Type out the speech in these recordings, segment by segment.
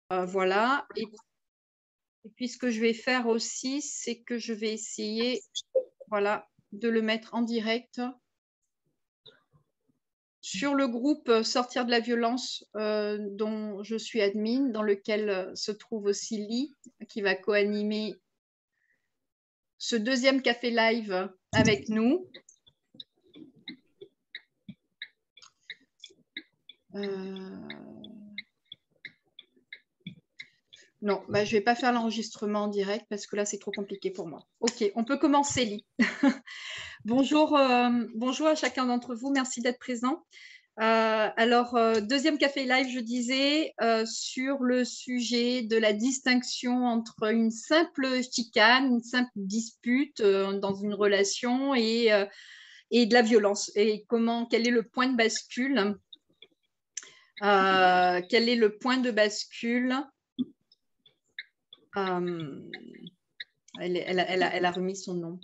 Voilà. Et puis, ce que je vais faire aussi, c'est que je vais essayer, voilà, de le mettre en direct sur le groupe Sortir de la violence dont je suis admin, dans lequel se trouve aussi Lee, qui va co-animer ce deuxième café live avec nous. Non, je ne vais pas faire l'enregistrement en direct parce que là, c'est trop compliqué pour moi. Ok, on peut commencer, Lee. Bonjour, bonjour à chacun d'entre vous. Merci d'être présent. Alors, deuxième café live, je disais, sur le sujet de la distinction entre une simple chicane, une simple dispute dans une relation et de la violence. Et quel est le point de bascule quel est le point de bascule elle a remis son nom.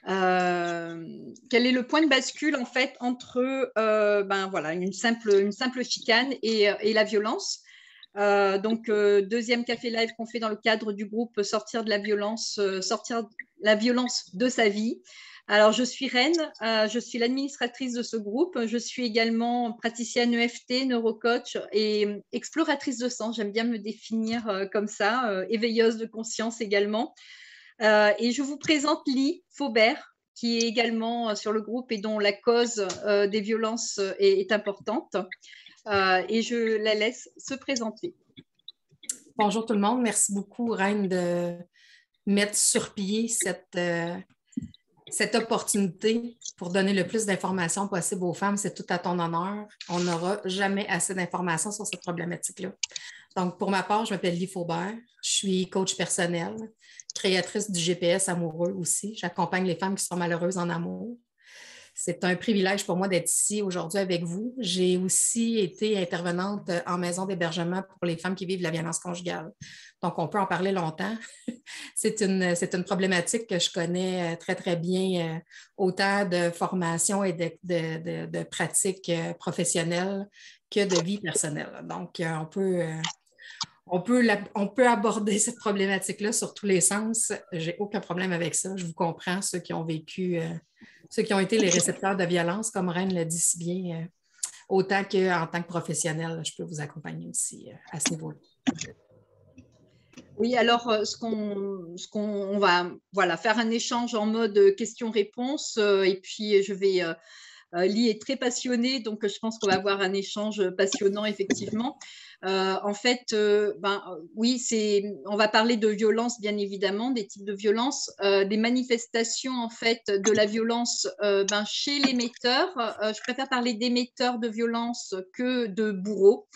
Quel est le point de bascule en fait entre voilà, une simple chicane et la violence. Donc, deuxième café live qu'on fait dans le cadre du groupe Sortir de la violence, sortir la violence de sa vie. Alors, je suis Reine, je suis l'administratrice de ce groupe. Je suis également praticienne EFT, neurocoach et exploratrice de sens. J'aime bien me définir comme ça, éveilleuse de conscience également. Et je vous présente Lee Faubert, qui est également sur le groupe et dont la cause des violences est importante. Et je la laisse se présenter. Bonjour tout le monde. Merci beaucoup, Reine, de mettre sur pied cette opportunité pour donner le plus d'informations possible aux femmes. C'est tout à ton honneur. On n'aura jamais assez d'informations sur cette problématique-là. Donc, pour ma part, je m'appelle Lee Faubert. Je suis coach personnel, créatrice du GPS amoureux aussi. J'accompagne les femmes qui sont malheureuses en amour. C'est un privilège pour moi d'être ici aujourd'hui avec vous. J'ai aussi été intervenante en maison d'hébergement pour les femmes qui vivent la violence conjugale. Donc, on peut en parler longtemps. C'est une problématique que je connais très, très bien, autant de formation et de pratiques professionnelles que de vie personnelle. Donc, on peut aborder cette problématique-là sur tous les sens. J'ai aucun problème avec ça. Je vous comprends, ceux qui ont vécu, ceux qui ont été les récepteurs de violence, comme Reine l'a dit si bien, autant qu'en tant que professionnel, je peux vous accompagner aussi à ce niveau-là. Oui, alors on va voilà, faire un échange en mode questions-réponses et puis je vais Lee est très passionnée, donc je pense qu'on va avoir un échange passionnant, effectivement. En fait, oui, on va parler de violence, bien évidemment, des types de violences, des manifestations, en fait, de la violence chez l'émetteur. Je préfère parler d'émetteurs de violence que de bourreaux,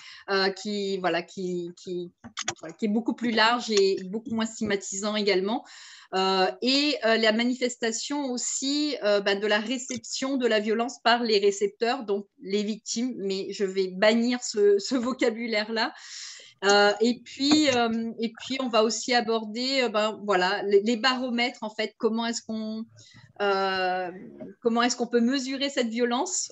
qui est beaucoup plus large et beaucoup moins stigmatisant également. Et la manifestation aussi de la réception de la violence par les récepteurs, donc les victimes, mais je vais bannir ce vocabulaire-là. Et puis, on va aussi aborder voilà, les baromètres, en fait, comment est-ce qu'on peut mesurer cette violence,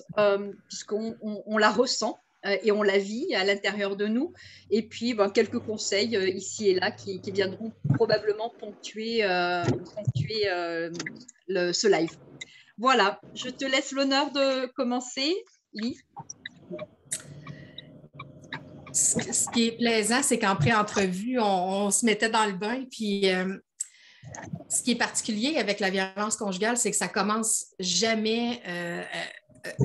puisqu'on la ressent. Et on la vit à l'intérieur de nous. Et puis, quelques conseils ici et là qui viendront probablement ponctuer ce live. Voilà, je te laisse l'honneur de commencer, Lee. Ce qui est plaisant, c'est qu'en pré-entrevue, on se mettait dans le bain, puis ce qui est particulier avec la violence conjugale, c'est que ça commence jamais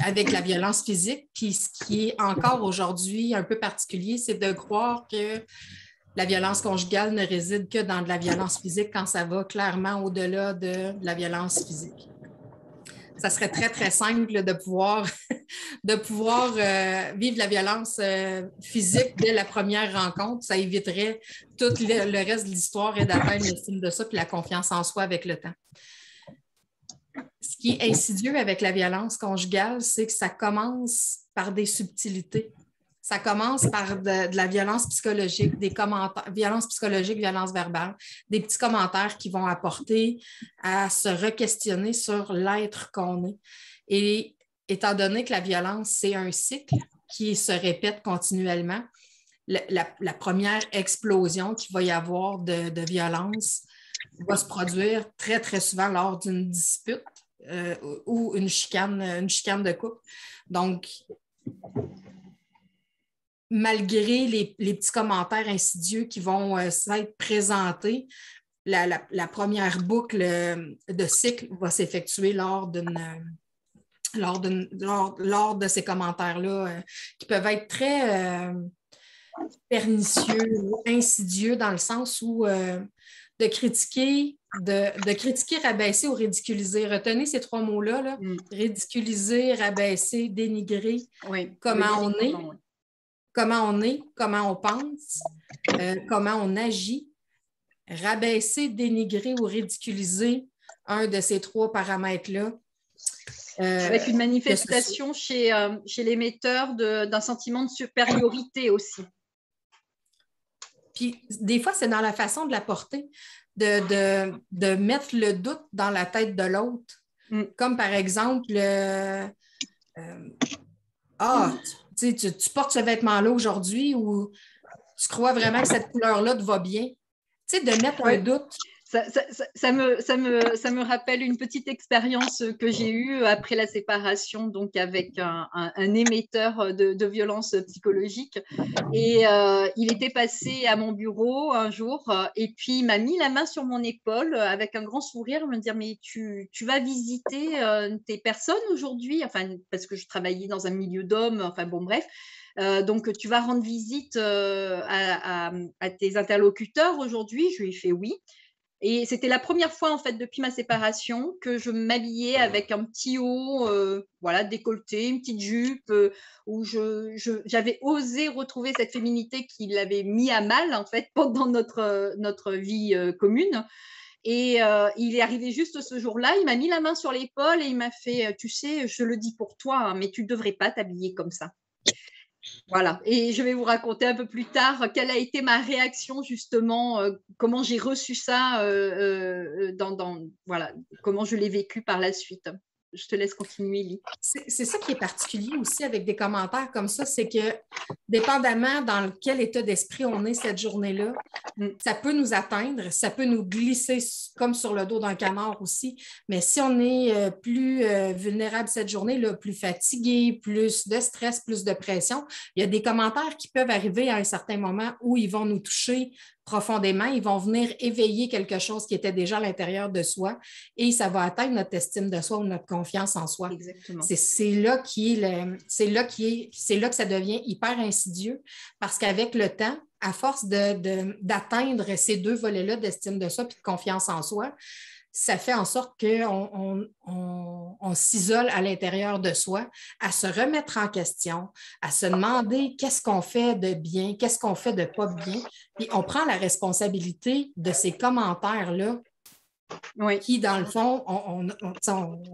avec la violence physique. Puis ce qui est encore aujourd'hui un peu particulier, c'est de croire que la violence conjugale ne réside que dans de la violence physique quand ça va clairement au-delà de la violence physique. Ça serait très, très simple de pouvoir vivre la violence physique dès la première rencontre. Ça éviterait tout le reste de l'histoire et d'atteindre l'estime de ça puis la confiance en soi avec le temps. Ce qui est insidieux avec la violence conjugale, c'est que ça commence par des subtilités. Ça commence par de la violence psychologique, des commentaires, violence psychologique, violence verbale, des petits commentaires qui vont apporter à se re-questionner sur l'être qu'on est. Et étant donné que la violence, c'est un cycle qui se répète continuellement, la première explosion qu'il va y avoir de violence va se produire très, très souvent lors d'une dispute ou une chicane de couple. Donc, malgré les petits commentaires insidieux qui vont s'être présentés, la première boucle de cycle va s'effectuer lors de ces commentaires-là qui peuvent être très pernicieux ou insidieux dans le sens où de critiquer, rabaisser ou ridiculiser. Retenez ces trois mots-là, là. Ridiculiser, rabaisser, dénigrer, comment on est, comment on pense, comment on agit. Rabaisser, dénigrer ou ridiculiser un de ces trois paramètres-là. Avec une manifestation chez l'émetteur d'un sentiment de supériorité aussi. Puis, des fois, c'est dans la façon de l'apporter, de mettre le doute dans la tête de l'autre. Comme par exemple, tu portes ce vêtement-là aujourd'hui ou tu crois vraiment que cette couleur-là te va bien. Tu sais, de mettre un doute. Ça me rappelle une petite expérience que j'ai eue après la séparation, donc avec un émetteur de violence psychologique. Et il était passé à mon bureau un jour et puis il m'a mis la main sur mon épaule avec un grand sourire, me dire mais tu vas visiter tes personnes aujourd'hui, enfin parce que je travaillais dans un milieu d'hommes, enfin bon bref. Donc, tu vas rendre visite à tes interlocuteurs aujourd'hui. Je lui ai fait oui. Et c'était la première fois, en fait, depuis ma séparation, que je m'habillais avec un petit haut, décolleté, une petite jupe, où j'avais osé retrouver cette féminité qui l'avait mis à mal, en fait, pendant notre vie commune. Et il est arrivé juste ce jour-là, il m'a mis la main sur l'épaule et il m'a fait « Tu sais, je le dis pour toi, hein, mais tu ne devrais pas t'habiller comme ça. » Voilà, et je vais vous raconter un peu plus tard quelle a été ma réaction justement, comment j'ai reçu ça, voilà, comment je l'ai vécu par la suite. Je te laisse continuer, Ly. C'est ça qui est particulier aussi avec des commentaires comme ça, c'est que dépendamment dans quel état d'esprit on est cette journée-là, ça peut nous atteindre, ça peut nous glisser comme sur le dos d'un canard aussi, mais si on est plus vulnérable cette journée-là, plus fatigué, plus de stress, plus de pression, il y a des commentaires qui peuvent arriver à un certain moment où ils vont nous toucher profondément, ils vont venir éveiller quelque chose qui était déjà à l'intérieur de soi et ça va atteindre notre estime de soi ou notre confiance en soi. Exactement. C'est là que ça devient hyper insidieux parce qu'avec le temps, à force d'atteindre ces deux volets-là d'estime de soi et de confiance en soi, ça fait en sorte qu'on s'isole à l'intérieur de soi, à se remettre en question, à se demander qu'est-ce qu'on fait de bien, qu'est-ce qu'on fait de pas bien. Puis on prend la responsabilité de ces commentaires-là qui, dans le fond, on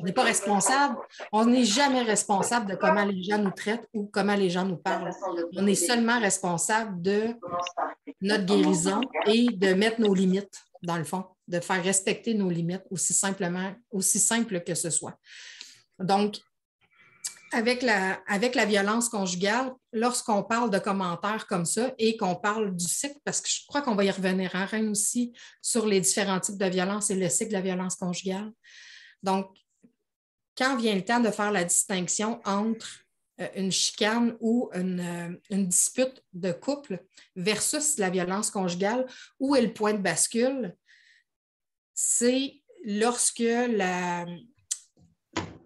n'est pas responsable. On n'est jamais responsable de comment les gens nous traitent ou comment les gens nous parlent. On est seulement responsable de notre guérison et de mettre nos limites, dans le fond, de faire respecter nos limites aussi simple que ce soit. Donc, avec la violence conjugale, lorsqu'on parle de commentaires comme ça et qu'on parle du cycle, parce que je crois qu'on va y revenir en Reine aussi sur les différents types de violence et le cycle de la violence conjugale. Donc, quand vient le temps de faire la distinction entre une chicane ou une dispute de couple versus la violence conjugale, où est le point de bascule? C'est lorsque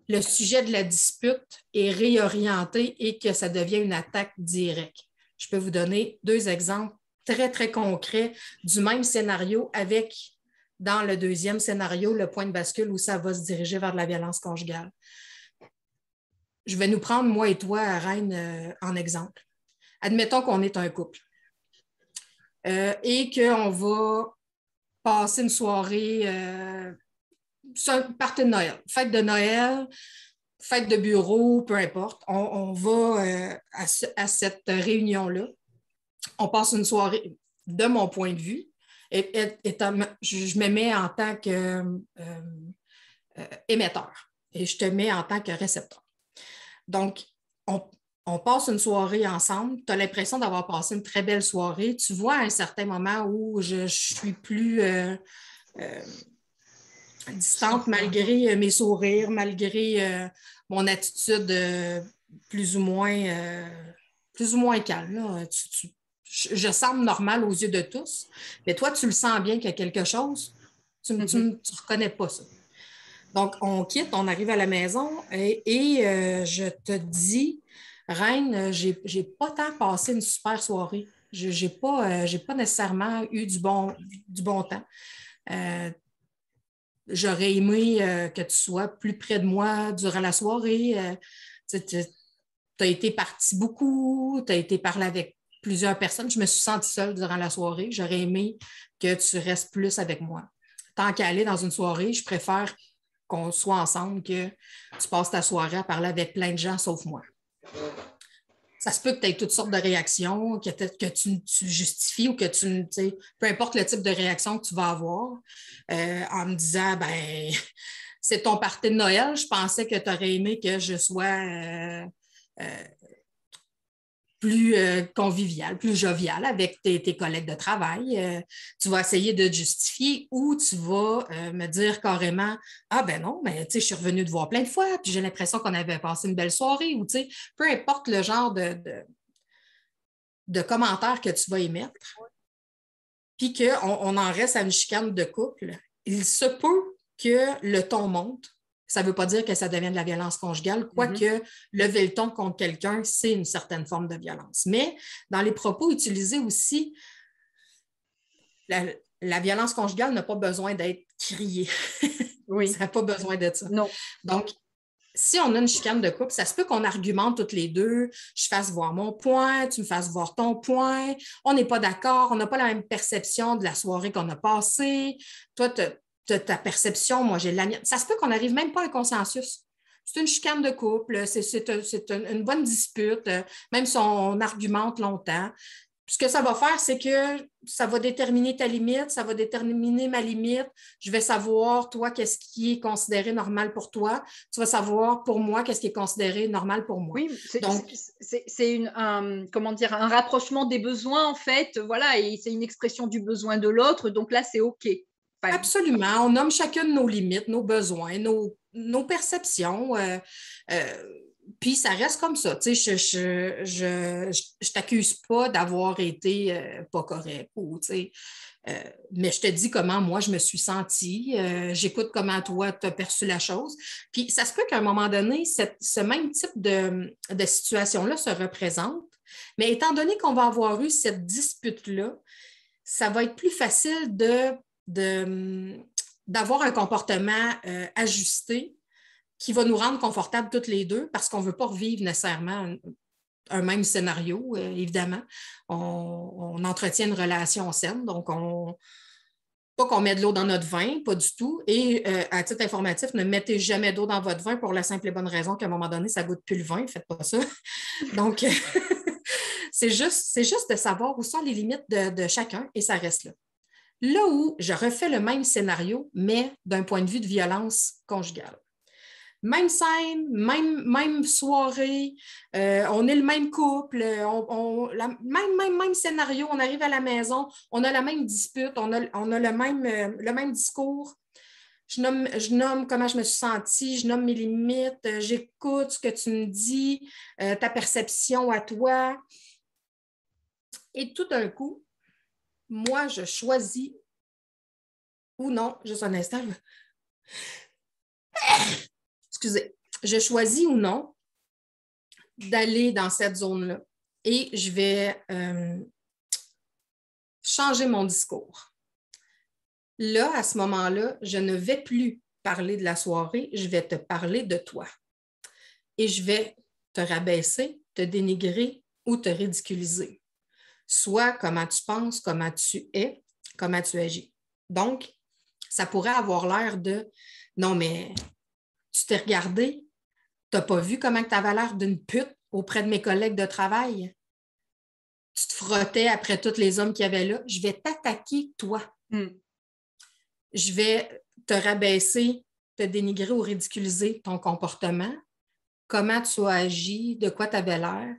le sujet de la dispute est réorienté et que ça devient une attaque directe. Je peux vous donner 2 exemples très, très concrets du même scénario avec, dans le deuxième scénario, le point de bascule où ça va se diriger vers de la violence conjugale. Je vais nous prendre, moi et toi, Reine, en exemple. Admettons qu'on est un couple et qu'on va passer une soirée party de Noël, fête de Noël, fête de bureau, peu importe. On va à cette réunion-là. On passe une soirée, de mon point de vue, je me mets en tant qu'émetteur et je te mets en tant que récepteur. Donc, on passe une soirée ensemble, tu as l'impression d'avoir passé une très belle soirée. Tu vois à un certain moment où je suis plus distante malgré mes sourires, malgré mon attitude plus ou moins calme. Là. Je semble normale aux yeux de tous, mais toi, tu le sens bien qu'il y a quelque chose. Tu ne reconnais pas ça. Donc, on quitte, on arrive à la maison et je te dis, Reine, j'ai pas tant passé une super soirée. J'ai pas nécessairement eu du bon temps. J'aurais aimé que tu sois plus près de moi durant la soirée. Tu as été parti beaucoup, tu as été parler avec plusieurs personnes. Je me suis sentie seule durant la soirée. J'aurais aimé que tu restes plus avec moi. Tant qu'à aller dans une soirée, je préfère qu'on soit ensemble que tu passes ta soirée à parler avec plein de gens sauf moi. Ça se peut que tu aies toutes sortes de réactions, que tu justifies ou que peu importe le type de réaction que tu vas avoir, en me disant, ben, c'est ton party de Noël, je pensais que tu aurais aimé que je sois plus convivial, plus jovial avec tes collègues de travail. Tu vas essayer de te justifier ou tu vas me dire carrément ah ben non, mais je suis revenue te voir plein de fois, puis j'ai l'impression qu'on avait passé une belle soirée, ou peu importe le genre de commentaires que tu vas émettre, puis qu'on en reste à une chicane de couple, il se peut que le ton monte. Ça ne veut pas dire que ça devient de la violence conjugale, quoique lever le ton contre quelqu'un, c'est une certaine forme de violence. Mais dans les propos utilisés aussi, la violence conjugale n'a pas besoin d'être criée. Oui. Ça n'a pas besoin de ça. Non. Donc, si on a une chicane de couple, ça se peut qu'on argumente toutes les deux, je fasse voir mon point, tu me fasses voir ton point, on n'est pas d'accord, on n'a pas la même perception de la soirée qu'on a passée. Toi, tu as ta perception, moi j'ai la mienne. Ça se peut qu'on n'arrive même pas à un consensus. C'est une chicane de couple, c'est une bonne dispute, même si on argumente longtemps. Ce que ça va faire, c'est que ça va déterminer ta limite, ça va déterminer ma limite. Je vais savoir, toi, qu'est-ce qui est considéré normal pour toi. Tu vas savoir, pour moi, qu'est-ce qui est considéré normal pour moi. Oui, Donc, c'est comment dire, un rapprochement des besoins, en fait. Voilà, et c'est une expression du besoin de l'autre. Donc là, c'est OK. Enfin, absolument. On nomme chacune nos limites, nos besoins, nos perceptions. Puis ça reste comme ça. Tu sais, je t'accuse pas d'avoir été pas correct ou, tu sais, mais je te dis comment moi je me suis sentie. J'écoute comment toi tu as perçu la chose. Puis ça se peut qu'à un moment donné, ce même type de situation-là se représente. Mais étant donné qu'on va avoir eu cette dispute-là, ça va être plus facile d'avoir un comportement ajusté qui va nous rendre confortables toutes les deux parce qu'on ne veut pas revivre nécessairement un même scénario, évidemment. On entretient une relation saine, donc pas qu'on met de l'eau dans notre vin, pas du tout. Et à titre informatif, ne mettez jamais d'eau dans votre vin pour la simple et bonne raison qu'à un moment donné, ça ne goûte plus le vin, faites pas ça. Donc, c'est juste de savoir où sont les limites de chacun et ça reste là. Là où je refais le même scénario, mais d'un point de vue de violence conjugale. Même scène, même soirée, on est le même couple, même scénario, on arrive à la maison, on a la même dispute, on a le même discours. Je nomme comment je me suis sentie, je nomme mes limites, j'écoute ce que tu me dis, ta perception à toi. Et tout d'un coup, moi, je choisis ou non, juste un instant. Excusez, je choisis ou non d'aller dans cette zone-là et je vais changer mon discours. Là, à ce moment-là, je ne vais plus parler de la soirée, je vais te parler de toi. Et je vais te rabaisser, te dénigrer ou te ridiculiser. Soit comment tu penses, comment tu es, comment tu agis. Donc, ça pourrait avoir l'air de « Non, mais tu t'es regardé, tu n'as pas vu comment tu avais l'air d'une pute auprès de mes collègues de travail. Tu te frottais après tous les hommes qu'il y avait là. Je vais t'attaquer, toi. Je vais te rabaisser, te dénigrer ou ridiculiser ton comportement comment tu as agi, de quoi tu avais l'air.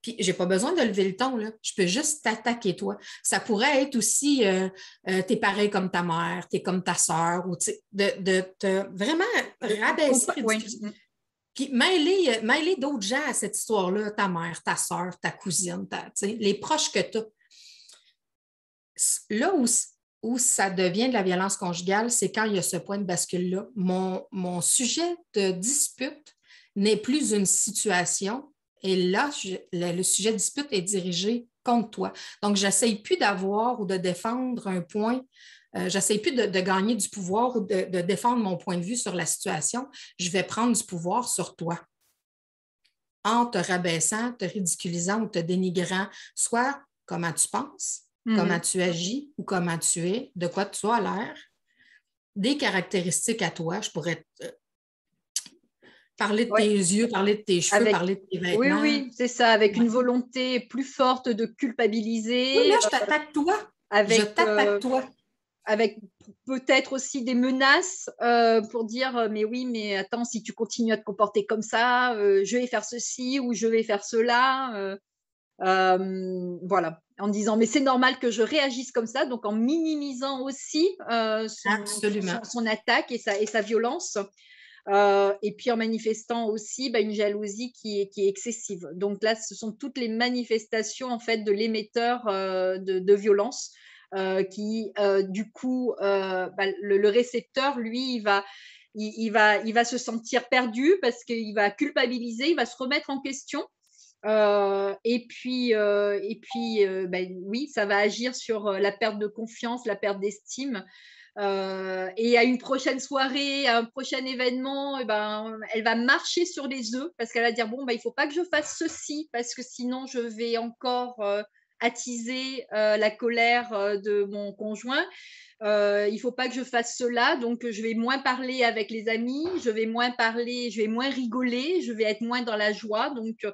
Puis, je n'ai pas besoin de lever le ton, là. Je peux juste t'attaquer, toi. Ça pourrait être aussi, t'es pareil comme ta mère, t'es comme ta sœur, ou de te vraiment rabaisser. Oui. Puis, mêler d'autres gens à cette histoire-là, ta mère, ta sœur, ta cousine, les proches que tu as. Là où ça devient de la violence conjugale, c'est quand il y a ce point de bascule-là. Mon sujet de dispute n'est plus une situation. Et là, le sujet de dispute est dirigé contre toi. Donc, je n'essaye plus d'avoir ou de défendre un point. Je n'essaye plus de gagner du pouvoir ou de défendre mon point de vue sur la situation. Je vais prendre du pouvoir sur toi en te rabaissant, te ridiculisant ou te dénigrant, soit comment tu penses, comment tu agis ou comment tu es, de quoi tu as l'air, des caractéristiques à toi. Je pourrais parler de tes yeux, parler de tes cheveux, parler de tes vêtements. Oui, c'est ça, avec une volonté plus forte de culpabiliser. Oui, là, je t'attaque toi. Je t'attaque toi. Avec peut-être aussi des menaces pour dire mais oui, mais attends, si tu continues à te comporter comme ça, je vais faire ceci ou je vais faire cela. Voilà, en disant mais c'est normal que je réagisse comme ça, donc en minimisant aussi son attaque et sa violence. Et puis en manifestant aussi une jalousie qui est excessive. Donc là, ce sont toutes les manifestations en fait de l'émetteur de violence qui, du coup, le récepteur, lui, il va se sentir perdu parce qu'il va culpabiliser, il va se remettre en question. Et puis, oui, ça va agir sur la perte de confiance, la perte d'estime. Et à une prochaine soirée, à un prochain événement, elle va marcher sur les œufs parce qu'elle va dire bon, il ne faut pas que je fasse ceci parce que sinon je vais encore attiser la colère de mon conjoint. Il ne faut pas que je fasse cela, donc je vais moins parler avec les amis, je vais moins parler, je vais moins rigoler, je vais être moins dans la joie. Donc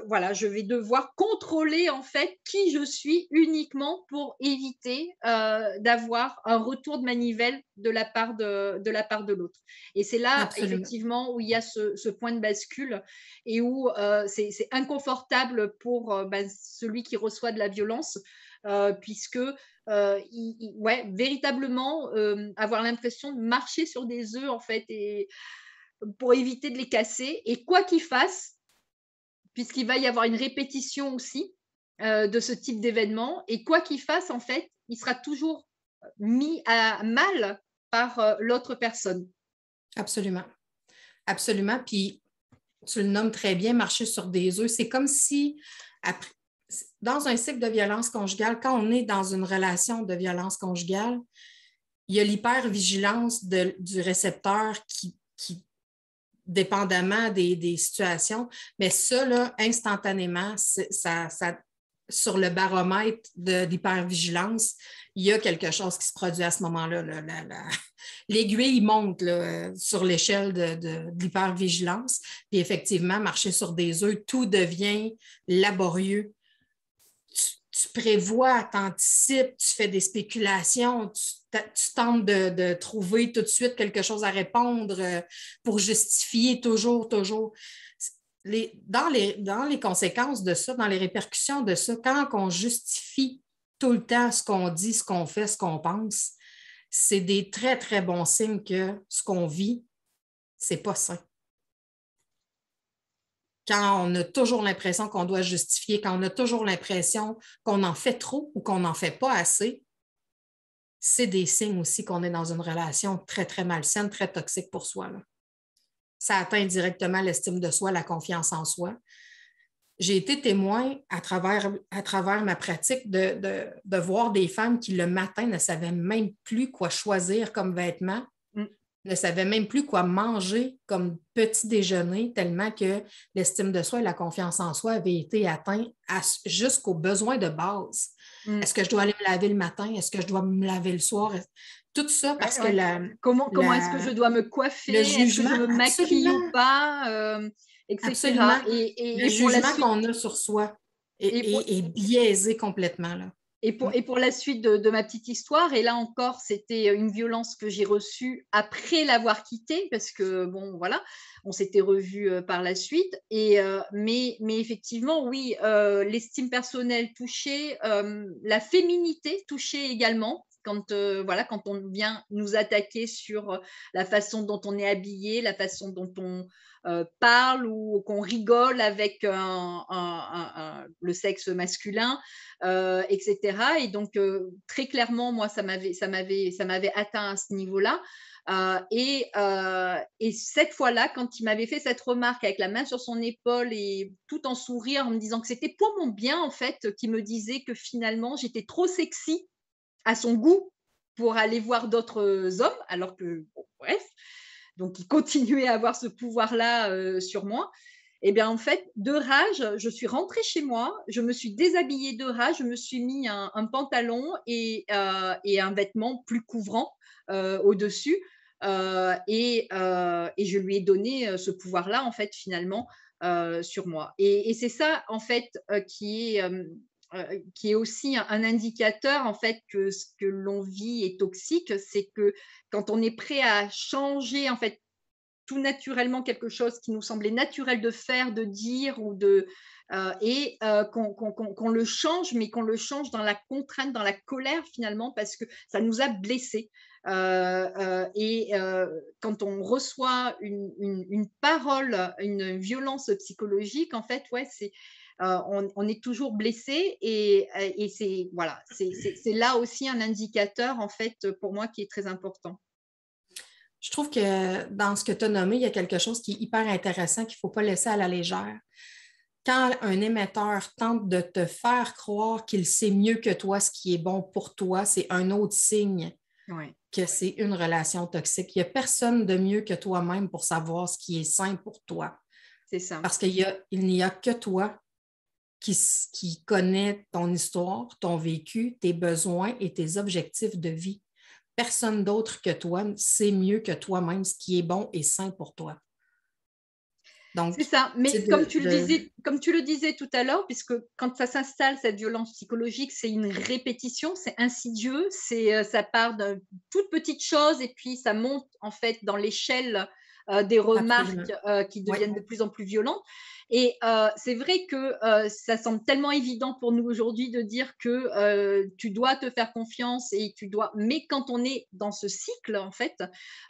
voilà, je vais devoir contrôler en fait qui je suis uniquement pour éviter d'avoir un retour de manivelle de la part de l'autre. Et c'est là effectivement où il y a ce point de bascule et où c'est inconfortable pour celui qui reçoit de la violence puisque véritablement avoir l'impression de marcher sur des œufs en fait et pour éviter de les casser. Et quoi qu'il fasse, puisqu'il va y avoir une répétition aussi de ce type d'événement. Et quoi qu'il fasse, en fait, il sera toujours mis à mal par l'autre personne. Absolument. Absolument. Puis, tu le nommes très bien, marcher sur des œufs. C'est comme si, dans un cycle de violence conjugale, quand on est dans une relation de violence conjugale, il y a l'hypervigilance du récepteur qui dépendamment des situations, mais ça, là, instantanément, ça, sur le baromètre de l'hypervigilance, il y a quelque chose qui se produit à ce moment-là. L'aiguille monte là, sur l'échelle de l'hypervigilance, puis effectivement, marcher sur des œufs, tout devient laborieux. Tu prévois, tu anticipes, tu fais des spéculations, tu tentes de trouver tout de suite quelque chose à répondre pour justifier toujours. Dans les conséquences de ça, dans les répercussions de ça, quand on justifie tout le temps ce qu'on dit, ce qu'on fait, ce qu'on pense, c'est des très, très bons signes que ce qu'on vit, c'est pas sain. Quand on a toujours l'impression qu'on doit justifier, quand on a toujours l'impression qu'on en fait trop ou qu'on n'en fait pas assez, c'est des signes aussi qu'on est dans une relation très, très malsaine, très toxique pour soi, là. Ça atteint directement l'estime de soi, la confiance en soi. J'ai été témoin à travers ma pratique de voir des femmes qui, le matin, ne savaient même plus quoi choisir comme vêtements, ne savaient même plus quoi manger comme petit déjeuner, tellement que l'estime de soi et la confiance en soi avaient été atteints jusqu'aux besoins de base. Est-ce que je dois aller me laver le matin? Est-ce que je dois me laver le soir? Tout ça parce que comment est-ce que je dois me coiffer? Le jugement, est-ce que je me maquille ou pas? Etc. Absolument. Et le jugement qu'on a sur soi est biaisé complètement, là. Et pour la suite de ma petite histoire, et là encore, c'était une violence que j'ai reçue après l'avoir quitté, parce que bon, voilà, on s'était revus par la suite. Mais effectivement, oui, l'estime personnelle touchée, la féminité touchée également. Voilà, quand on vient nous attaquer sur la façon dont on est habillé, la façon dont on parle ou qu'on rigole avec le sexe masculin, etc. Et donc, très clairement, moi, ça m'avait atteint à ce niveau-là. Et cette fois-là, quand il m'avait fait cette remarque avec la main sur son épaule et tout en sourire, en me disant que c'était pour mon bien, en fait, qui me disait que finalement, j'étais trop sexy à son goût pour aller voir d'autres hommes, alors que, bon, bref, donc il continuait à avoir ce pouvoir-là sur moi. Et bien, en fait, de rage, je suis rentrée chez moi, je me suis déshabillée de rage, je me suis mis un pantalon et un vêtement plus couvrant au-dessus. Et je lui ai donné ce pouvoir-là, en fait, finalement, sur moi. Et c'est ça, en fait, qui est aussi un indicateur, en fait, que ce que l'on vit est toxique. C'est que quand on est prêt à changer, en fait, tout naturellement quelque chose qui nous semblait naturel de faire, de dire ou qu'on le change, mais qu'on le change dans la contrainte, dans la colère finalement, parce que ça nous a blessés. Quand on reçoit une parole, une violence psychologique, en fait, ouais, on est toujours blessé et c'est voilà, c'est là aussi un indicateur en fait pour moi qui est très important. Je trouve que dans ce que tu as nommé, il y a quelque chose qui est hyper intéressant qu'il ne faut pas laisser à la légère. Quand un émetteur tente de te faire croire qu'il sait mieux que toi ce qui est bon pour toi, c'est un autre signe que c'est une relation toxique. Il n'y a personne de mieux que toi-même pour savoir ce qui est sain pour toi. C'est ça. Parce qu'il n'y a que toi qui connais ton histoire, ton vécu, tes besoins et tes objectifs de vie. Personne d'autre que toi sait mieux que toi-même ce qui est bon et sain pour toi. Donc, c'est ça, mais comme tu le disais tout à l'heure, puisque quand ça s'installe, cette violence psychologique, c'est une répétition, c'est insidieux, ça part d'une toute petite chose et puis ça monte en fait dans l'échelle des remarques qui deviennent de plus en plus violentes. Et c'est vrai que ça semble tellement évident pour nous aujourd'hui de dire que tu dois te faire confiance et tu dois. Mais quand on est dans ce cycle, en fait,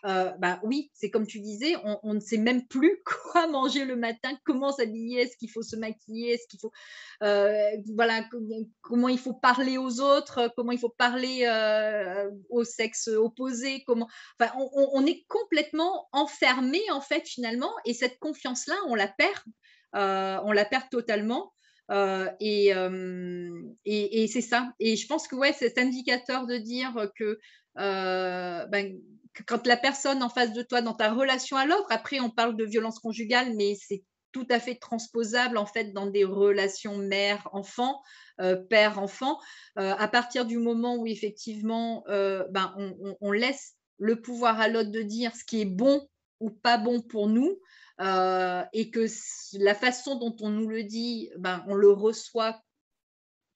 bah oui, c'est comme tu disais, on ne sait même plus quoi manger le matin, comment s'habiller, est-ce qu'il faut se maquiller, est-ce qu'il faut, voilà, comment il faut parler aux autres, comment il faut parler au sexe opposé, enfin, on est complètement enfermé en fait finalement, et cette confiance-là, on la perd totalement. Et c'est ça. Et je pense que ouais, cet indicateur de dire que quand la personne en face de toi, dans ta relation à l'autre, après on parle de violence conjugale, mais c'est tout à fait transposable en fait dans des relations mère-enfant, père-enfant, à partir du moment où effectivement on laisse le pouvoir à l'autre de dire ce qui est bon ou pas bon pour nous, et que la façon dont on nous le dit, on le reçoit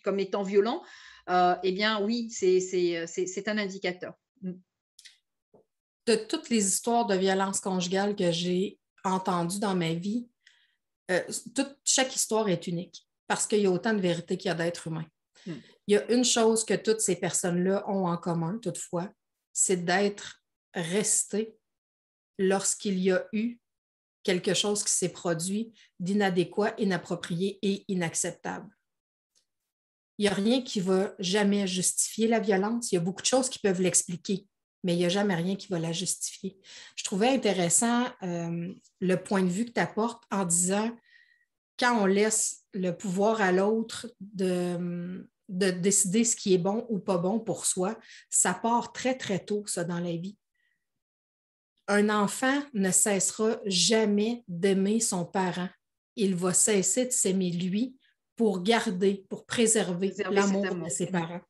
comme étant violent, eh bien oui, c'est un indicateur. De toutes les histoires de violence conjugale que j'ai entendues dans ma vie, chaque histoire est unique parce qu'il y a autant de vérité qu'il y a d'êtres humains. Il y a une chose que toutes ces personnes-là ont en commun, toutefois, c'est d'être restées lorsqu'il y a eu quelque chose qui s'est produit d'inadéquat, inapproprié et inacceptable. Il n'y a rien qui va jamais justifier la violence. Il y a beaucoup de choses qui peuvent l'expliquer, mais il n'y a jamais rien qui va la justifier. Je trouvais intéressant le point de vue que tu apportes en disant quand on laisse le pouvoir à l'autre de décider ce qui est bon ou pas bon pour soi, ça part très, très tôt, ça, dans la vie. Un enfant ne cessera jamais d'aimer son parent. Il va cesser de s'aimer lui pour garder, pour préserver l'amour de ses parents.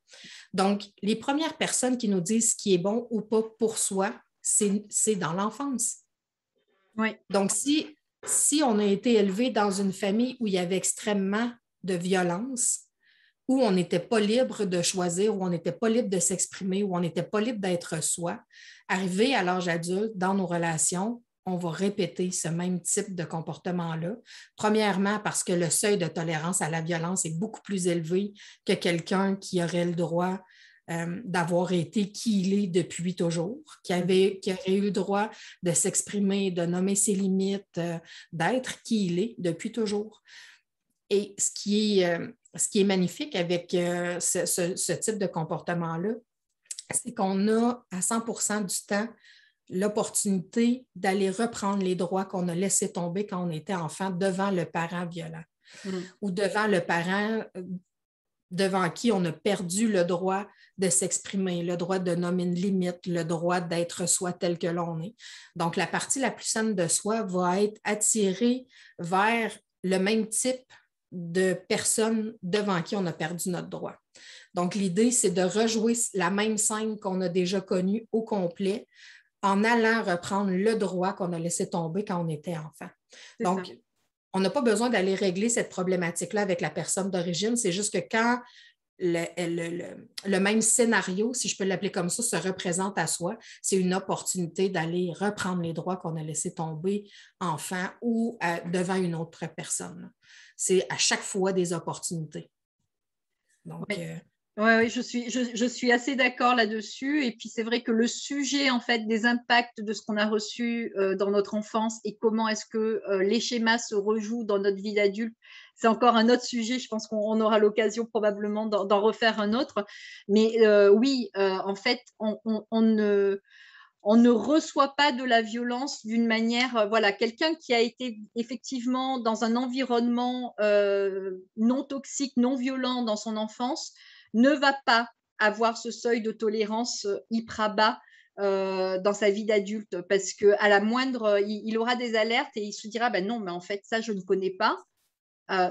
Donc, les premières personnes qui nous disent ce qui est bon ou pas pour soi, c'est dans l'enfance. Oui. Donc, si on a été élevé dans une famille où il y avait extrêmement de violence, où on n'était pas libre de choisir, où on n'était pas libre de s'exprimer, où on n'était pas libre d'être soi. Arrivé à l'âge adulte, dans nos relations, on va répéter ce même type de comportement-là. Premièrement, parce que le seuil de tolérance à la violence est beaucoup plus élevé que quelqu'un qui aurait le droit d'avoir été qui il est depuis toujours, qui aurait eu le droit de s'exprimer, de nommer ses limites, d'être qui il est depuis toujours. Et ce qui est magnifique avec ce type de comportement-là, c'est qu'on a à 100% du temps l'opportunité d'aller reprendre les droits qu'on a laissés tomber quand on était enfant devant le parent violent ou devant le parent devant qui on a perdu le droit de s'exprimer, le droit de nommer une limite, le droit d'être soi tel que l'on est. Donc, la partie la plus saine de soi va être attirée vers le même type de personnes devant qui on a perdu notre droit. Donc, l'idée, c'est de rejouer la même scène qu'on a déjà connue au complet en allant reprendre le droit qu'on a laissé tomber quand on était enfant. Donc, on n'a pas besoin d'aller régler cette problématique-là avec la personne d'origine. C'est juste que quand le même scénario, si je peux l'appeler comme ça, se représente à soi, c'est une opportunité d'aller reprendre les droits qu'on a laissés tomber enfant ou devant une autre personne. C'est à chaque fois des opportunités. Donc, Oui, je suis assez d'accord là-dessus. Et puis, c'est vrai que le sujet, en fait, des impacts de ce qu'on a reçu dans notre enfance et comment est-ce que les schémas se rejouent dans notre vie d'adulte, c'est encore un autre sujet. Je pense qu'on aura l'occasion probablement d'en refaire un autre. Mais oui, en fait, on ne reçoit pas de la violence d'une manière, voilà, quelqu'un qui a été effectivement dans un environnement non toxique, non violent dans son enfance, ne va pas avoir ce seuil de tolérance hyper bas dans sa vie d'adulte, parce qu'à la moindre, il aura des alertes et il se dira, ben non, mais en fait, ça, je ne connais pas,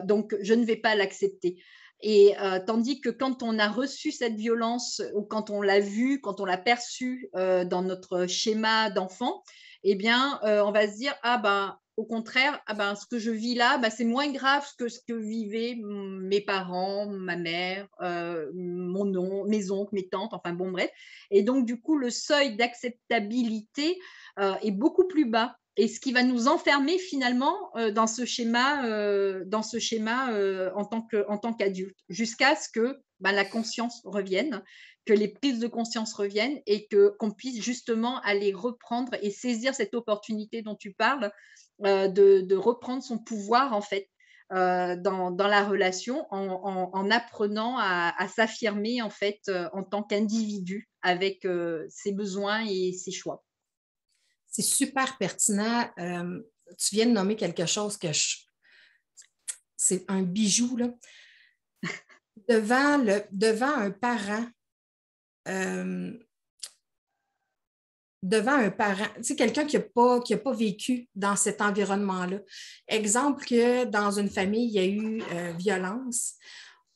donc je ne vais pas l'accepter. Et tandis que quand on a reçu cette violence ou quand on l'a vue, quand on l'a perçue dans notre schéma d'enfant, eh bien, on va se dire, ah ben, au contraire, ah ben, ce que je vis là, ben, c'est moins grave que ce que vivaient mes parents, ma mère, mes oncles, mes tantes, enfin bon, bref. Et donc, du coup, le seuil d'acceptabilité est beaucoup plus bas. Et ce qui va nous enfermer finalement dans ce schéma en tant qu'adulte, jusqu'à ce que la conscience revienne, que les prises de conscience reviennent et qu'on puisse justement aller reprendre et saisir cette opportunité dont tu parles, de reprendre son pouvoir en fait dans la relation en apprenant à s'affirmer en fait en tant qu'individu avec ses besoins et ses choix. c'est super pertinent. Tu viens de nommer quelque chose c'est un bijou, là. Devant un parent, tu sais, quelqu'un qui n'a pas vécu dans cet environnement-là. Exemple que dans une famille, il y a eu violence.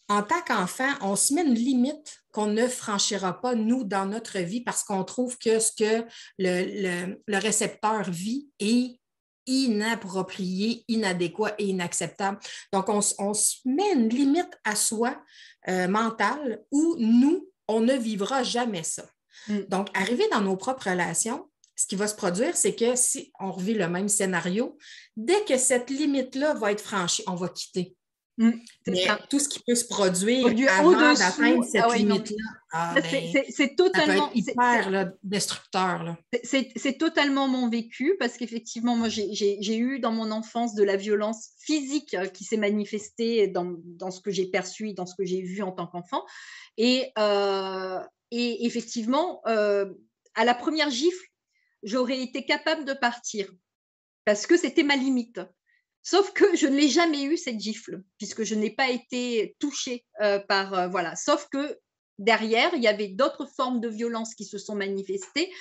En tant qu'enfant, on se met une limite qu'on ne franchira pas, nous, dans notre vie, parce qu'on trouve que ce que le récepteur vit est inapproprié, inadéquat et inacceptable. Donc, on se met une limite à soi mentale où nous, on ne vivra jamais ça. Donc, arriver dans nos propres relations, ce qui va se produire, c'est que si on revit le même scénario, dès que cette limite-là va être franchie, on va quitter. Mais tout ce qui peut se produire avant d'atteindre cette limite-là, c'est totalement, ça peut être hyper destructeur. Là. C'est totalement mon vécu, parce qu'effectivement, moi, j'ai eu dans mon enfance de la violence physique qui s'est manifestée dans ce que j'ai perçu, dans ce que j'ai vu en tant qu'enfant. Et effectivement, à la première gifle, j'aurais été capable de partir parce que c'était ma limite. Sauf que je ne l'ai jamais eu, cette gifle, puisque je n'ai pas été touchée par… voilà. Sauf que derrière, il y avait d'autres formes de violence qui se sont manifestées,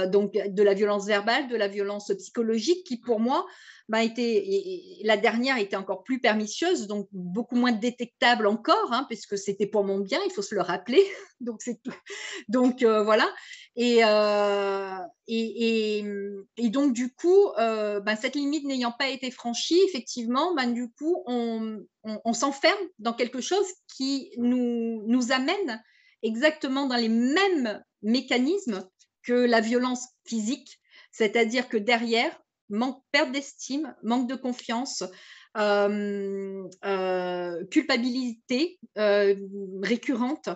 donc de la violence verbale, de la violence psychologique, qui pour moi, la dernière était encore plus pernicieuse, donc beaucoup moins détectable encore, puisque c'était pour mon bien, il faut se le rappeler. Donc, voilà. Et donc, du coup, cette limite n'ayant pas été franchie, effectivement, du coup, on s'enferme dans quelque chose qui nous amène exactement dans les mêmes mécanismes que la violence physique, c'est-à-dire que derrière, perte d'estime, manque de confiance, culpabilité récurrente,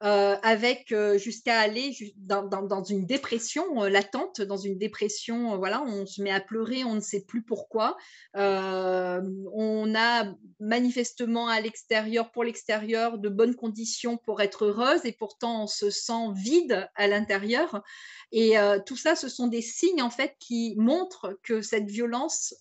avec jusqu'à aller dans une dépression latente, dans une dépression, voilà, on se met à pleurer, on ne sait plus pourquoi. On a manifestement à l'extérieur, pour l'extérieur, de bonnes conditions pour être heureuse et pourtant on se sent vide à l'intérieur. Et tout ça, ce sont des signes en fait qui montrent que cette violence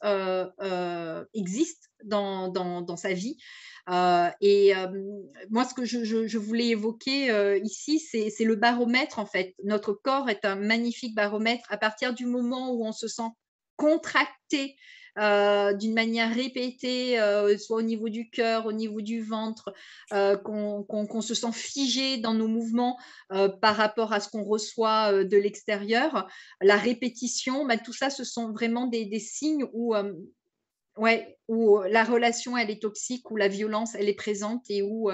existe dans sa vie. Moi, ce que je voulais évoquer ici, c'est le baromètre, en fait. Notre corps est un magnifique baromètre. À partir du moment où on se sent contracté d'une manière répétée, soit au niveau du cœur, au niveau du ventre, qu'on se sent figé dans nos mouvements par rapport à ce qu'on reçoit de l'extérieur, la répétition, tout ça, ce sont vraiment des signes où ouais, où la relation, elle est toxique, où la violence, elle est présente et où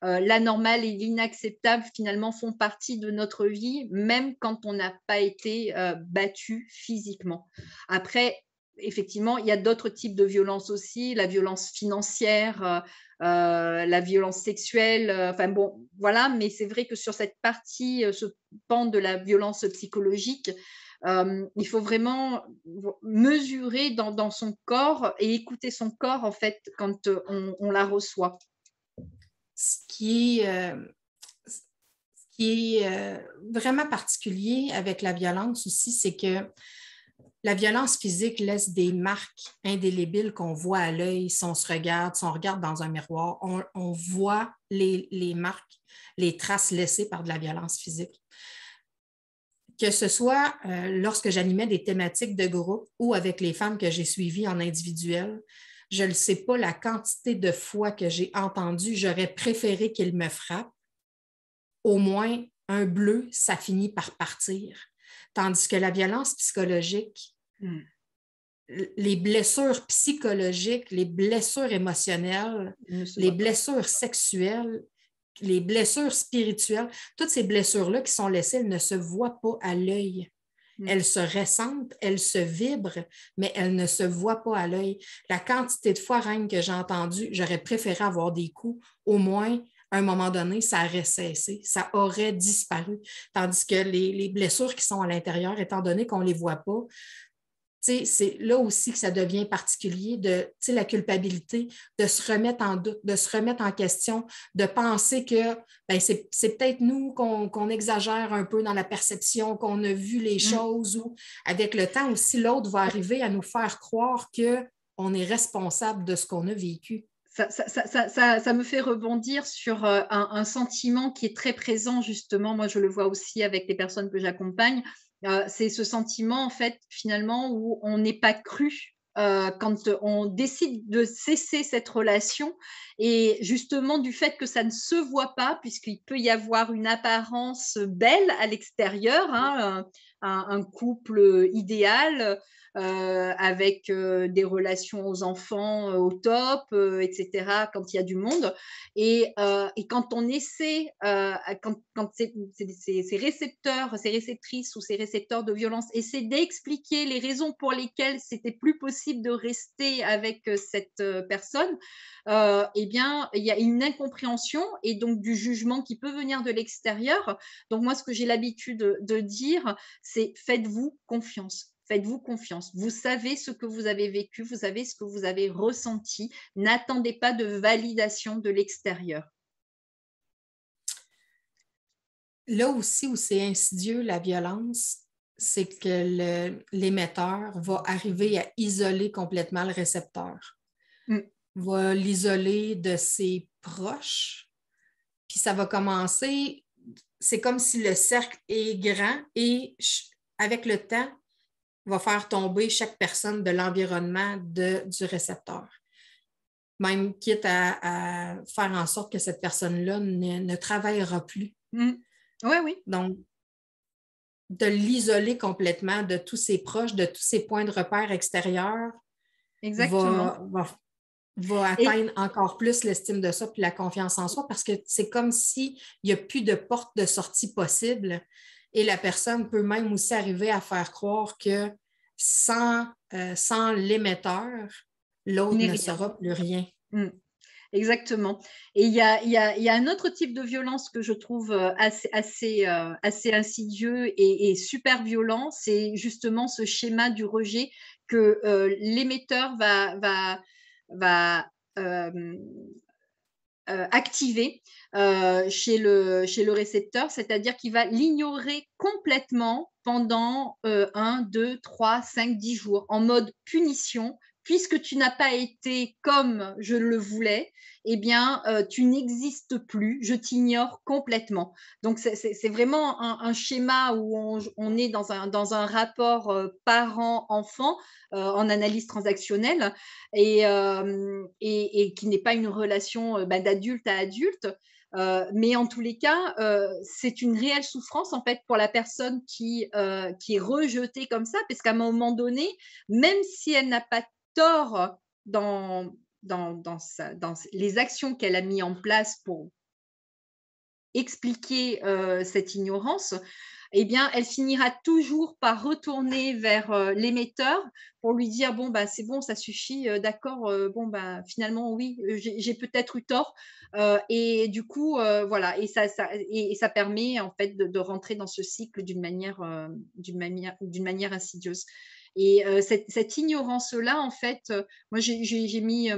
l'anormal et l'inacceptable, finalement, font partie de notre vie, même quand on n'a pas été battu physiquement. Après, effectivement, il y a d'autres types de violences aussi, la violence financière, la violence sexuelle, enfin bon, voilà, mais c'est vrai que sur cette partie, ce pan de la violence psychologique, il faut vraiment mesurer dans son corps et écouter son corps, en fait, quand on la reçoit. Ce qui est vraiment particulier avec la violence aussi, c'est que la violence physique laisse des marques indélébiles qu'on voit à l'œil si on se regarde, si on regarde dans un miroir, on voit les marques, les traces laissées par de la violence physique. Que ce soit lorsque j'animais des thématiques de groupe ou avec les femmes que j'ai suivies en individuel, je ne sais pas la quantité de fois que j'ai entendu « j'aurais préféré qu'il me frappe », au moins un bleu, ça finit par partir. Tandis que la violence psychologique, les blessures psychologiques, les blessures émotionnelles, les blessures sexuelles, les blessures spirituelles, toutes ces blessures-là qui sont laissées, elles ne se voient pas à l'œil. Elles se ressentent, elles se vibrent, mais elles ne se voient pas à l'œil. La quantité de fois, Reine, que j'ai entendu, j'aurais préféré avoir des coups, au moins, à un moment donné, ça aurait cessé, ça aurait disparu. Tandis que les blessures qui sont à l'intérieur, étant donné qu'on ne les voit pas, c'est là aussi que ça devient particulier, la culpabilité, de se remettre en doute, de se remettre en question, de penser que c'est peut-être nous qu'on exagère un peu dans la perception, qu'on a vu les choses, ou avec le temps aussi, l'autre va arriver à nous faire croire qu'on est responsable de ce qu'on a vécu. Ça me fait rebondir sur un sentiment qui est très présent, justement. Moi, je le vois aussi avec les personnes que j'accompagne. C'est ce sentiment, en fait, finalement, où on n'est pas cru quand on décide de cesser cette relation, et justement du fait que ça ne se voit pas, puisqu'il peut y avoir une apparence belle à l'extérieur, hein, un couple idéal, avec des relations aux enfants au top, etc., quand il y a du monde. Et quand on essaie, quand ces récepteurs, ces réceptrices ou ces récepteurs de violence essaient d'expliquer les raisons pour lesquelles c'était plus possible de rester avec cette personne, eh bien, il y a une incompréhension et donc du jugement qui peut venir de l'extérieur. Donc moi, ce que j'ai l'habitude de dire, c'est faites-vous confiance. Faites-vous confiance. Vous savez ce que vous avez vécu, vous savez ce que vous avez ressenti. N'attendez pas de validation de l'extérieur. Là aussi où c'est insidieux, la violence, c'est que l'émetteur va arriver à isoler complètement le récepteur. Va l'isoler de ses proches. Puis ça va commencer, c'est comme si le cercle est grand et avec le temps, va faire tomber chaque personne de l'environnement du récepteur. Même quitte à faire en sorte que cette personne-là ne travaillera plus. Oui, oui. Donc, de l'isoler complètement de tous ses proches, de tous ses points de repère extérieurs, Exactement. va Et atteindre encore plus l'estime de soi puis la confiance en soi parce que c'est comme s'il n'y a plus de porte de sortie possible et la personne peut même aussi arriver à faire croire que sans l'émetteur, il l'autre n'est ne rien. saura plus rien. Mm. Exactement. Et il y a un autre type de violence que je trouve assez insidieux et super violent, c'est justement ce schéma du rejet que l'émetteur va euh, activer chez le récepteur, c'est-à-dire qu'il va l'ignorer complètement pendant 1, 2, 3, 5, 10 jours, en mode punition. Puisque tu n'as pas été comme je le voulais, eh bien, tu n'existes plus, je t'ignore complètement. Donc, c'est vraiment un schéma où on est dans un rapport parent-enfant en analyse transactionnelle et qui n'est pas une relation d'adulte à adulte. Mais en tous les cas, c'est une réelle souffrance en fait pour la personne qui est rejetée comme ça, parce qu'à un moment donné, même si elle n'a pas tort dans les actions qu'elle a mis en place pour expliquer cette ignorance, eh bien, elle finira toujours par retourner vers l'émetteur pour lui dire bon bah c'est bon, ça suffit, d'accord, bon bah finalement oui, j'ai peut-être eu tort, et du coup voilà, et ça permet en fait de rentrer dans ce cycle d'une manière insidieuse. Et cette ignorance-là, en fait, moi j'ai mis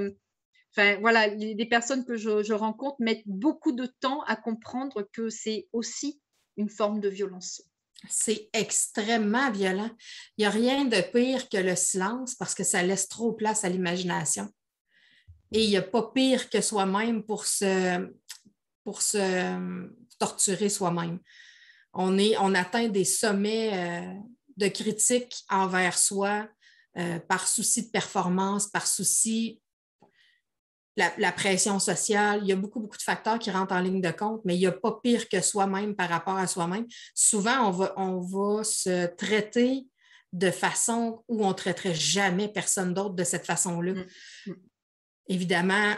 enfin voilà, les personnes que je rencontre mettent beaucoup de temps à comprendre que c'est aussi une forme de violence. C'est extrêmement violent. Il n'y a rien de pire que le silence parce que ça laisse trop place à l'imagination. Et il n'y a pas pire que soi-même pour se torturer soi-même. On atteint des sommets de critique envers soi par souci de performance, par souci la pression sociale. Il y a beaucoup, beaucoup de facteurs qui rentrent en ligne de compte, mais il n'y a pas pire que soi-même par rapport à soi-même. Souvent, on va se traiter de façon où on ne traiterait jamais personne d'autre de cette façon-là. Mm. Mm. Évidemment,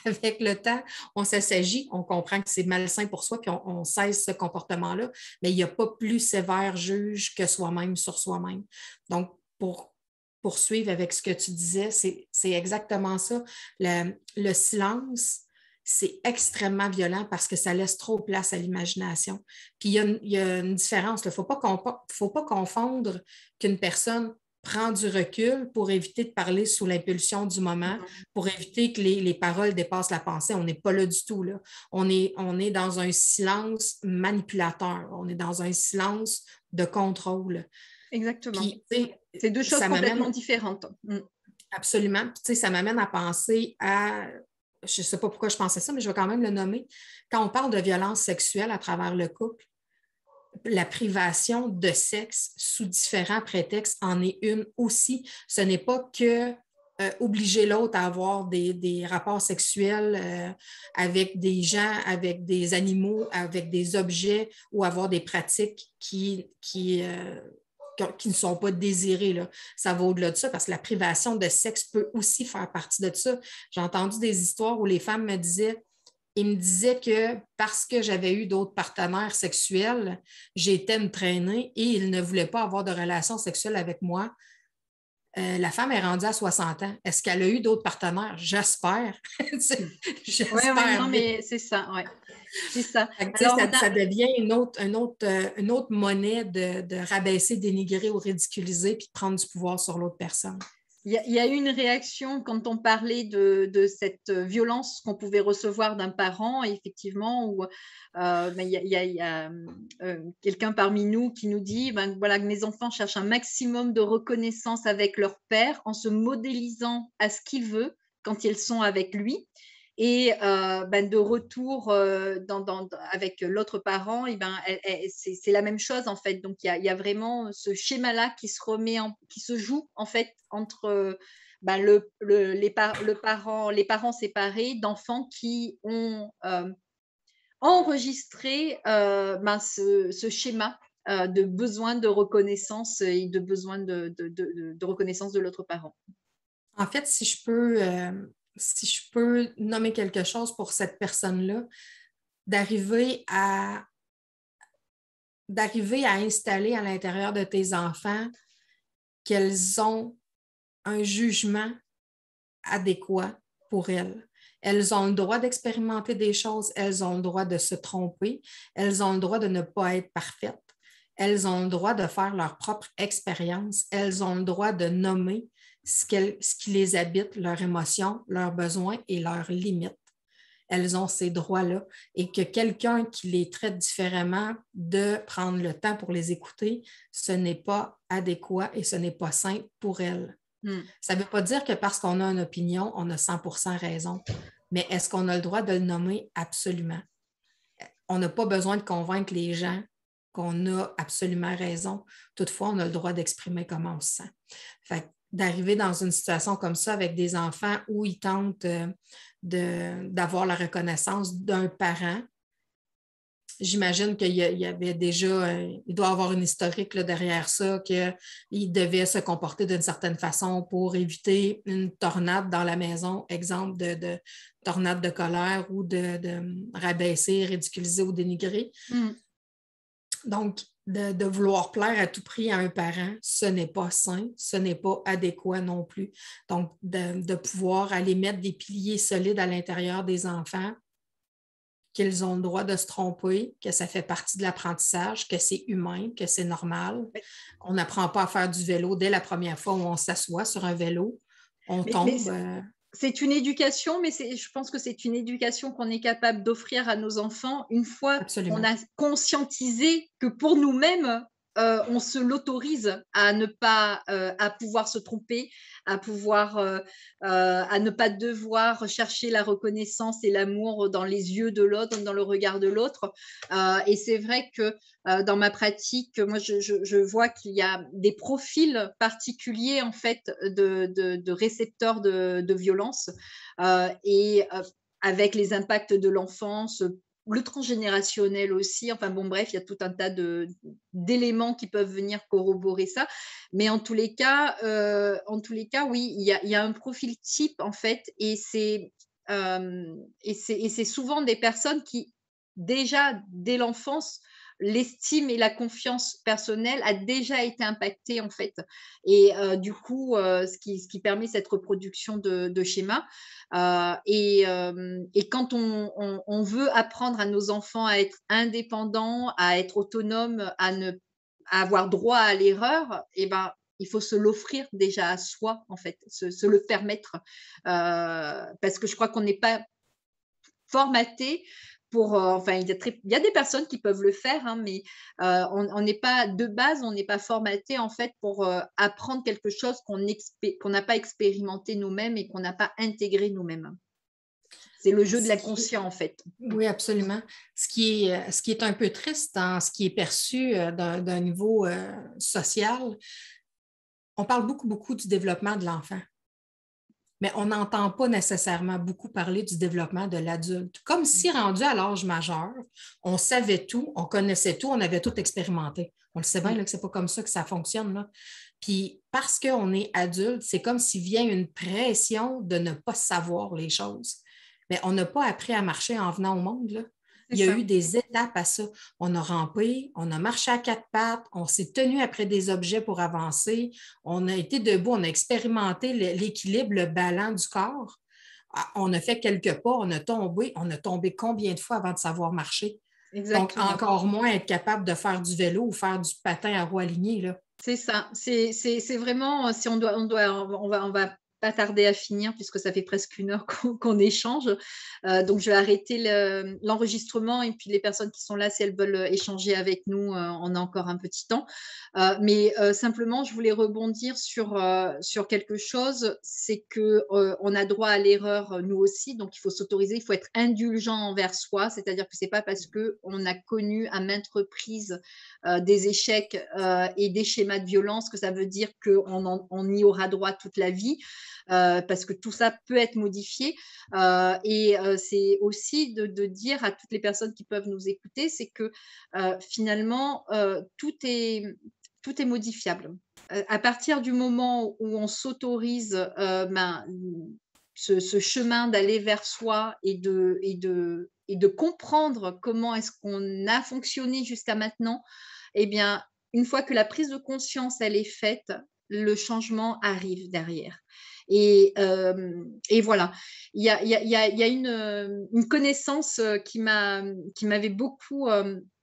avec le temps, on s'assagit, on comprend que c'est malsain pour soi, puis on cesse ce comportement-là, mais il n'y a pas plus sévère juge que soi-même sur soi-même. Donc, pour poursuivre avec ce que tu disais, c'est exactement ça. Le silence, c'est extrêmement violent parce que ça laisse trop place à l'imagination. Puis il y a une différence. Il ne faut pas confondre qu'une personne prend du recul pour éviter de parler sous l'impulsion du moment, pour éviter que les paroles dépassent la pensée. On n'est pas là du tout. Là. On est dans un silence manipulateur. On est dans un silence de contrôle. Exactement. Puis, tu sais, C'est deux choses ça complètement m'amène différentes. Mm. absolument, tu sais, ça m'amène à penser à, je ne sais pas pourquoi je pensais ça, mais je vais quand même le nommer. Quand on parle de violence sexuelle à travers le couple, la privation de sexe sous différents prétextes en est une aussi. Ce n'est pas que obliger l'autre à avoir des rapports sexuels avec des gens, avec des animaux, avec des objets ou avoir des pratiques qui ne sont pas désirées. Là. Ça va au-delà de ça parce que la privation de sexe peut aussi faire partie de ça. J'ai entendu des histoires où les femmes me disaient que parce que j'avais eu d'autres partenaires sexuels, j'étais une traînée et ils ne voulaient pas avoir de relations sexuelles avec moi. La femme est rendue à 60 ans. Est-ce qu'elle a eu d'autres partenaires? J'espère. Ouais, ouais, J'espère non, bien. mais c'est ça, ouais. C'est ça. Ça, Alors, on a, ça devient une autre monnaie de rabaisser, dénigrer ou ridiculiser puis de prendre du pouvoir sur l'autre personne. il y a eu une réaction quand on parlait de cette violence qu'on pouvait recevoir d'un parent, effectivement, où il y a quelqu'un parmi nous qui nous dit ben, voilà, que mes enfants cherchent un maximum de reconnaissance avec leur père en se modélisant à ce qu'il veut quand ils sont avec lui. Et ben, de retour avec l'autre parent, et ben, c'est la même chose en fait. Donc il y a vraiment ce schéma-là qui se joue en fait entre ben, les parents séparés d'enfants qui ont enregistré ben, ce schéma de besoin de reconnaissance et de besoin de reconnaissance de l'autre parent. En fait, si je peux nommer quelque chose pour cette personne-là, d'arriver à installer à l'intérieur de tes enfants qu'elles ont un jugement adéquat pour elles. Elles ont le droit d'expérimenter des choses, elles ont le droit de se tromper, elles ont le droit de ne pas être parfaites, elles ont le droit de faire leur propre expérience, elles ont le droit de nommer ce qui les habite, leurs émotions, leurs besoins et leurs limites. Elles ont ces droits-là et que quelqu'un qui les traite différemment, de prendre le temps pour les écouter, ce n'est pas adéquat et ce n'est pas sain pour elles. Ça ne veut pas dire que parce qu'on a une opinion, on a 100% raison. Mais est-ce qu'on a le droit de le nommer? Absolument. On n'a pas besoin de convaincre les gens qu'on a absolument raison. Toutefois, on a le droit d'exprimer comment on se sent. Fait d'arriver dans une situation comme ça avec des enfants où ils tentent d'avoir la reconnaissance d'un parent, j'imagine qu'il y avait déjà, il doit y avoir une historique là, derrière ça, qu'il devait se comporter d'une certaine façon pour éviter une tornade dans la maison, exemple de tornade de colère ou de rabaisser, ridiculiser ou dénigrer. Donc, de vouloir plaire à tout prix à un parent, ce n'est pas sain, ce n'est pas adéquat non plus. Donc, de pouvoir aller mettre des piliers solides à l'intérieur des enfants, qu'ils ont le droit de se tromper, que ça fait partie de l'apprentissage, que c'est humain, que c'est normal. On n'apprend pas à faire du vélo dès la première fois où on s'assoit sur un vélo. On tombe. C'est une éducation, mais je pense que c'est une éducation qu'on est capable d'offrir à nos enfants une fois qu'on a conscientisé que pour nous-mêmes, on se l'autorise à ne pas, à pouvoir se tromper, à ne pas devoir chercher la reconnaissance et l'amour dans les yeux de l'autre, dans le regard de l'autre. Et c'est vrai que dans ma pratique, moi, je vois qu'il y a des profils particuliers en fait de récepteurs de violence avec les impacts de l'enfance, le transgénérationnel aussi. Enfin bon, bref, il y a tout un tas d'éléments qui peuvent venir corroborer ça. Mais en tous les cas, oui, il y a un profil type en fait, et c'est souvent des personnes qui déjà dès l'enfance, l'estime et la confiance personnelle a déjà été impactée en fait, et du coup, ce qui permet cette reproduction de schémas. Et quand on veut apprendre à nos enfants à être indépendants, à être autonomes, à avoir droit à l'erreur, et ben, il faut se l'offrir déjà à soi, en fait, se le permettre. Parce que je crois qu'on n'est pas formaté pour, enfin, il y a des personnes qui peuvent le faire, hein, mais on n'est pas, de base, on n'est pas formaté en fait pour apprendre quelque chose qu'on n'a pas expérimenté nous-mêmes et qu'on n'a pas intégré nous-mêmes. C'est le jeu de l'inconscient, en fait. Oui, absolument. Ce qui est un peu triste dans ce qui est perçu d'un niveau social, on parle beaucoup, beaucoup du développement de l'enfant, mais on n'entend pas nécessairement beaucoup parler du développement de l'adulte. Comme si, rendu à l'âge majeur, on savait tout, on connaissait tout, on avait tout expérimenté. On le sait bien là, que ce n'est pas comme ça que ça fonctionne, là. Puis parce qu'on est adulte, c'est comme s'il vient une pression de ne pas savoir les choses. Mais on n'a pas appris à marcher en venant au monde, là. Il y a eu des étapes à ça. On a rampé, on a marché à quatre pattes, on s'est tenu après des objets pour avancer, on a été debout, on a expérimenté l'équilibre, le ballon du corps. On a fait quelques pas, on a tombé combien de fois avant de savoir marcher? Exactement. Donc, encore moins être capable de faire du vélo ou faire du patin à roues alignées, là. C'est ça. C'est vraiment, si on va pas tarder à finir puisque ça fait presque 1 heure qu'on échange. Donc je vais arrêter l'enregistrement, et puis les personnes qui sont là, si elles veulent échanger avec nous, on a encore un petit temps. Mais simplement, je voulais rebondir sur quelque chose, c'est qu'on a droit à l'erreur, nous aussi, donc il faut s'autoriser, il faut être indulgent envers soi, c'est-à-dire que c'est pas parce qu'on a connu à maintes reprises des échecs et des schémas de violence que ça veut dire qu'on y aura droit toute la vie. parce que tout ça peut être modifié. Et c'est aussi de dire à toutes les personnes qui peuvent nous écouter, c'est que finalement, tout est modifiable. À partir du moment où on s'autorise ce chemin d'aller vers soi et de comprendre comment est-ce qu'on a fonctionné jusqu'à maintenant, eh bien, une fois que la prise de conscience, elle est faite, le changement arrive derrière. Et voilà. Il y a une connaissance qui m'avait beaucoup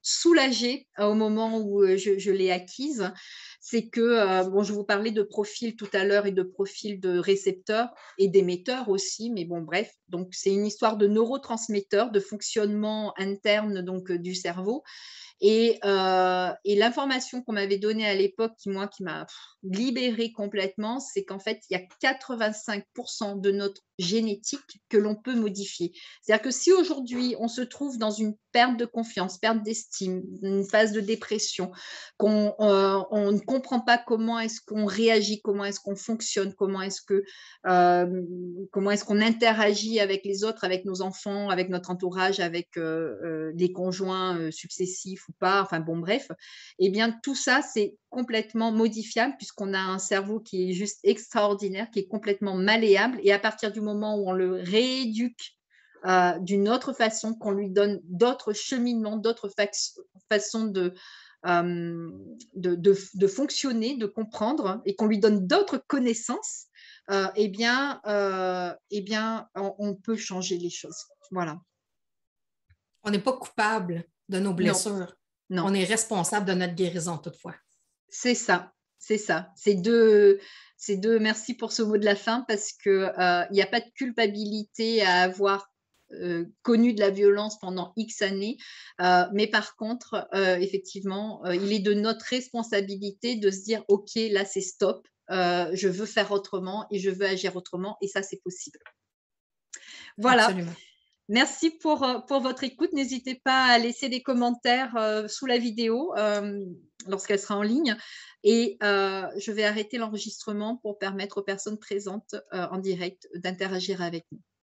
soulagée au moment où je l'ai acquise. C'est que, bon, je vous parlais de profil tout à l'heure et de profil de récepteur et d'émetteur aussi, mais bon, bref. Donc, c'est une histoire de neurotransmetteurs, de fonctionnement interne donc, du cerveau. Et l'information qu'on m'avait donnée à l'époque, qui m'a libérée complètement, c'est qu'en fait, il y a 85% de notre génétique que l'on peut modifier. C'est-à-dire que si aujourd'hui, on se trouve dans une perte de confiance, perte d'estime, une phase de dépression, on ne comprend pas comment est-ce qu'on réagit, comment est-ce qu'on fonctionne, comment est-ce qu'on interagit avec les autres, avec nos enfants, avec notre entourage, avec les conjoints successifs ou pas, enfin bon, bref, eh bien tout ça, c'est complètement modifiable puisqu'on a un cerveau qui est juste extraordinaire, qui est complètement malléable. Et à partir du moment où on le rééduque d'une autre façon, qu'on lui donne d'autres cheminements, d'autres façons de fonctionner, de comprendre, et qu'on lui donne d'autres connaissances, on peut changer les choses. Voilà. On n'est pas coupable de nos Non, blessures. non. On est responsable de notre guérison toutefois. C'est ça, c'est ça. Merci pour ce mot de la fin parce que il n'y a pas de culpabilité à avoir connu de la violence pendant X années, mais par contre, effectivement, il est de notre responsabilité de se dire, OK, là, c'est stop, je veux faire autrement et je veux agir autrement et ça, c'est possible. Voilà. Absolument. Merci pour votre écoute. N'hésitez pas à laisser des commentaires sous la vidéo lorsqu'elle sera en ligne. Et je vais arrêter l'enregistrement pour permettre aux personnes présentes en direct d'interagir avec nous.